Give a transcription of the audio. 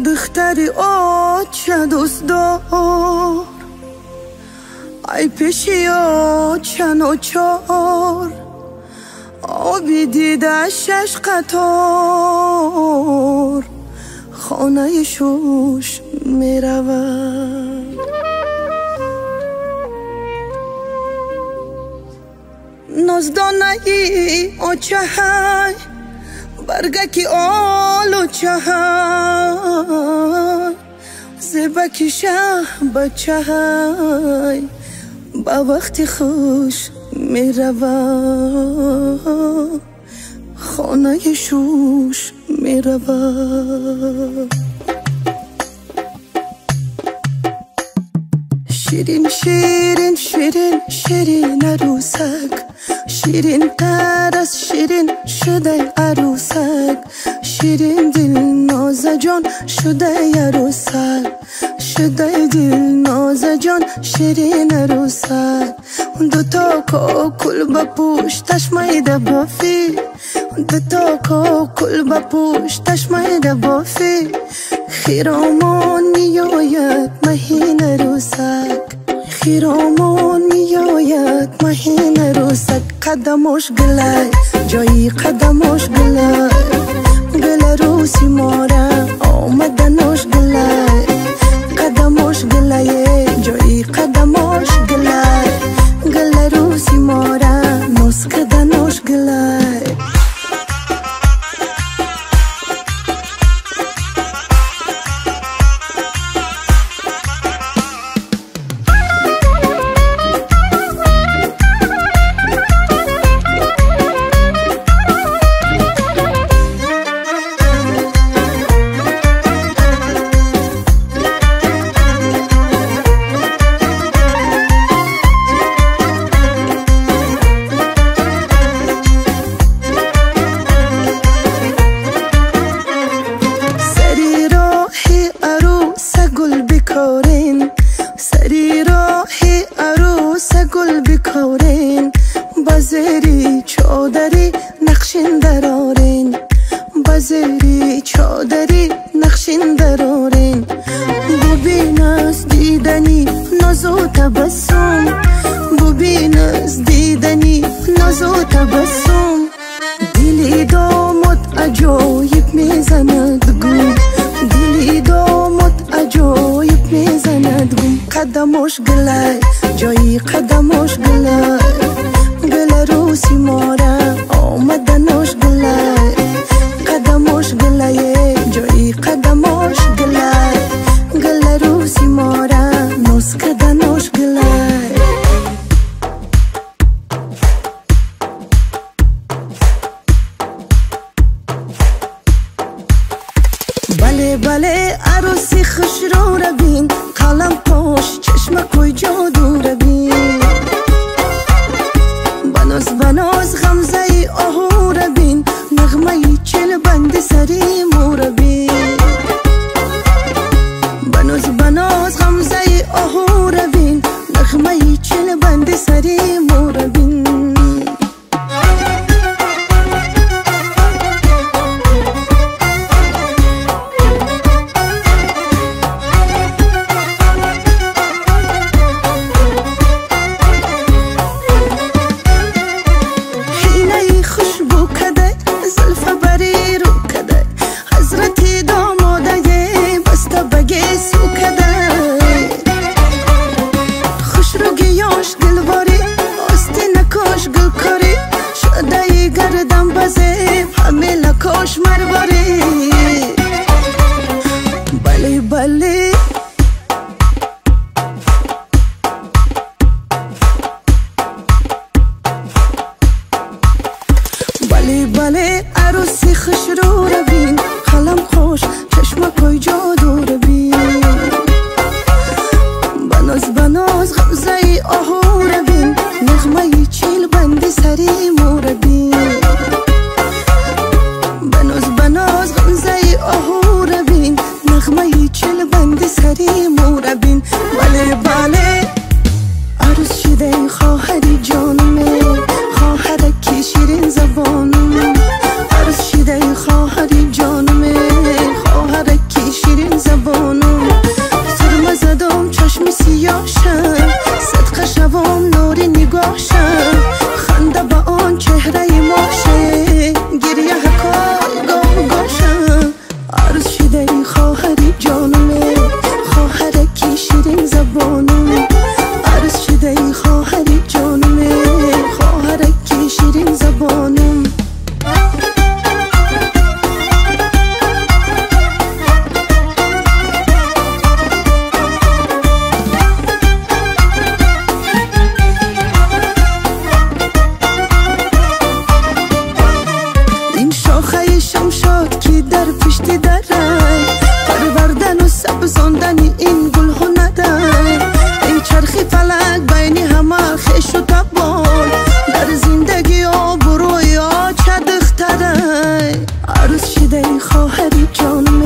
دختری آچه دوست دار ای پیشی آچن و چار آبی دیده 6 قطار خانه شوش می رود نازدانه ای آچه های برگکی آلو چه های زبکی شه بچه های با وقت خوش می رود خانه شوش می رود شیرین شیرین شیرین شیرین عروسک شیرین تر از شیرین شده عروسک شیرین دل ناز جان شده عروسک شده دل ناز جان شیرین عروسک دوتا کوکل با پوشتش میده بافی دوتا کوکل با پوشتش میده بافی خیرامان میآید مهین عروسک خیرامان میآید مهین عروسک قدمش گلای جایی قدمش گلای گل عروسی ماره آمدنش گلای قدمش گلای جایی قدمش گلای گل عروسی ماره نوز کدنش گلای سری راهی عروس گل بکارین بازری چادری نقشین درارین بازری چادری نقشین درارین ببین از دیدنی نازو تبسم ببین از دیدنی نازو تبسم دلی دامت عجایب میزند گم دلی دامت عجایب میزند گم قدمش گلای جایی قدمش گلای گل عروسی ماره آمدنش گلای قدمش گلای جایی قدمش گلای گل عروسی ماره نوز کدنش گلای بله بله عروسی خوش رو بین قلم پاش چشم کوی جادو رو بین بناز بناز غمزه ای آهو رو بین نغمه ای چل بند سری مو رو بین بناز بناز غمزه ای آهو رو بین نغمه ای چل بند سری مو رو بین کوش مرباری بله بله بله بله عروسی خوش رو بین قلم خوش چشم کوی جادو رو بین بناز بناز غمزه ای آهو رو بین نغمه ای چیل بند سری مو رو بین بناز غمزه ای آهو رو بین نغمه ای چل بند سری مو رو بین بله بله عروس شده خواهری جانمه خواهرکی شیرین زبانم عروس شده خواهری جانمه خواهرکی شیرین شده ای خواهری جانمه، خواهرکی شیرین زبانم. عروس شده ای خواهری جانمه، خواهرکی شیرین زبانم. شمشاد که در پشت درای پروردن و سبزاندن این گل هنرای. ای چرخی فلک بین همه خش و تبال، در زندگی آبروی چه دخترای. عروس شده ای خواهری جانم،